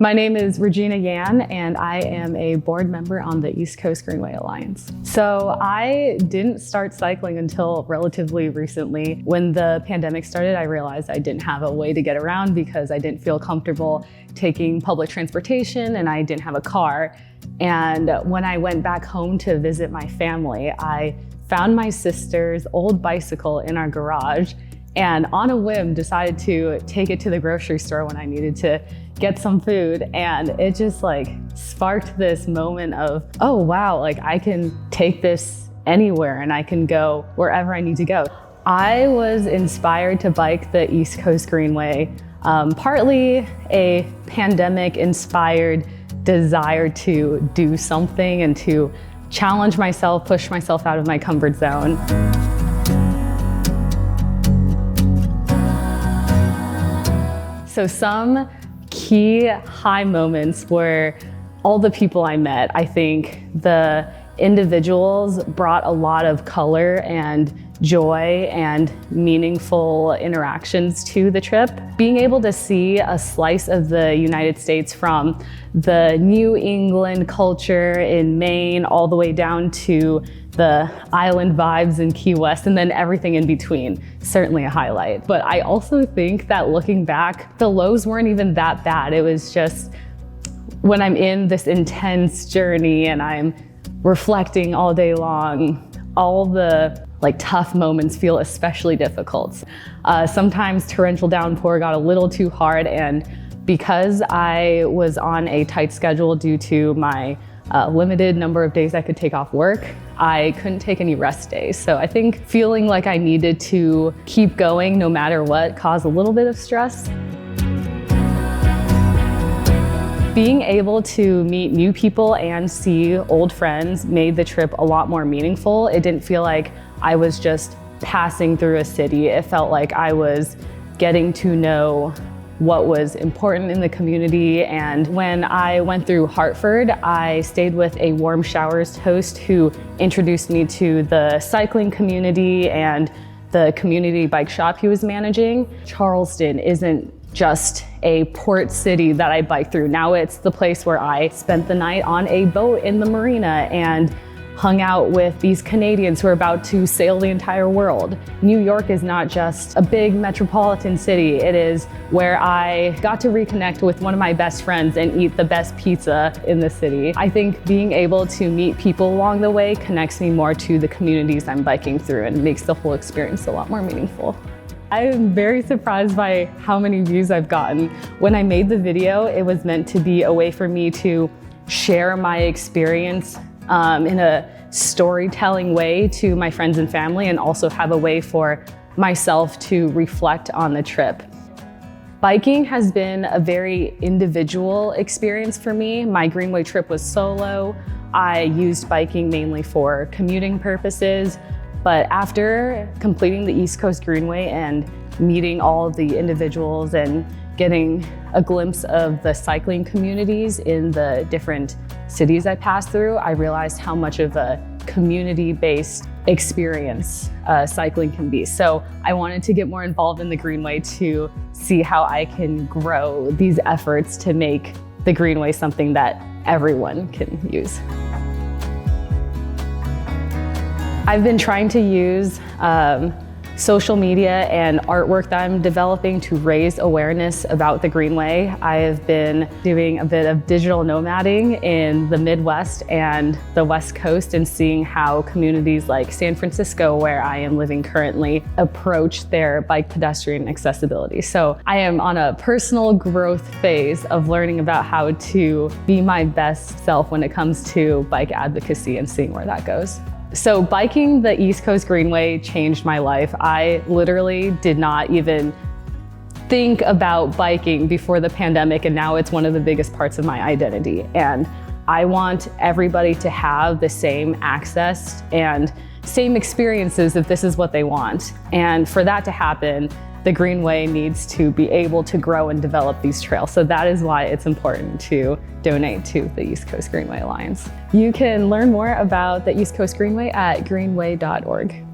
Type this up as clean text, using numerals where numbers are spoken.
My name is Regina Yan, and I am a board member on the East Coast Greenway Alliance. So I didn't start cycling until relatively recently. When the pandemic started, I realized I didn't have a way to get around because I didn't feel comfortable taking public transportation and I didn't have a car. And when I went back home to visit my family, I found my sister's old bicycle in our garage and on a whim decided to take it to the grocery store when I needed to get some food. And it just sparked this moment of, oh wow, I can take this anywhere and I can go wherever I need to go. I was inspired to bike the East Coast Greenway, partly a pandemic inspired desire to do something and to challenge myself, push myself out of my comfort zone. So some key high moments were all the people I met. I think the individuals brought a lot of color and joy and meaningful interactions to the trip. Being able to see a slice of the United States from the New England culture in Maine all the way down to the island vibes in Key West and then everything in between, certainly a highlight. But I also think that looking back, the lows weren't even that bad. It was just when I'm in this intense journey and I'm reflecting all day long, all the tough moments feel especially difficult. Sometimes torrential downpour got a little too hard, and because I was on a tight schedule due to my limited number of days I could take off work, I couldn't take any rest days. So I think feeling like I needed to keep going no matter what caused a little bit of stress. Being able to meet new people and see old friends made the trip a lot more meaningful. It didn't feel like I was just passing through a city. It felt like I was getting to know what was important in the community. And when I went through Hartford, I stayed with a Warm Showers host who introduced me to the cycling community and the community bike shop he was managing. Charleston isn't just a port city that I bike through. Now it's the place where I spent the night on a boat in the marina and hung out with these Canadians who are about to sail the entire world. New York is not just a big metropolitan city. It is where I got to reconnect with one of my best friends and eat the best pizza in the city. I think being able to meet people along the way connects me more to the communities I'm biking through and makes the whole experience a lot more meaningful. I'm very surprised by how many views I've gotten. When I made the video, it was meant to be a way for me to share my experience in a storytelling way to my friends and family, and also have a way for myself to reflect on the trip. Biking has been a very individual experience for me. My Greenway trip was solo. I used biking mainly for commuting purposes. But after completing the East Coast Greenway and meeting all of the individuals and getting a glimpse of the cycling communities in the different cities I passed through, I realized how much of a community-based experience cycling can be. So I wanted to get more involved in the Greenway to see how I can grow these efforts to make the Greenway something that everyone can use. I've been trying to use social media and artwork that I'm developing to raise awareness about the Greenway. I have been doing a bit of digital nomading in the Midwest and the West Coast and seeing how communities like San Francisco, where I am living currently, approach their bike pedestrian accessibility. So I am on a personal growth phase of learning about how to be my best self when it comes to bike advocacy and seeing where that goes. So biking the East Coast Greenway changed my life. I literally did not even think about biking before the pandemic, and now it's one of the biggest parts of my identity. And I want everybody to have the same access and same experiences if this is what they want. And for that to happen, the Greenway needs to be able to grow and develop these trails. So that is why it's important to donate to the East Coast Greenway Alliance. You can learn more about the East Coast Greenway at greenway.org.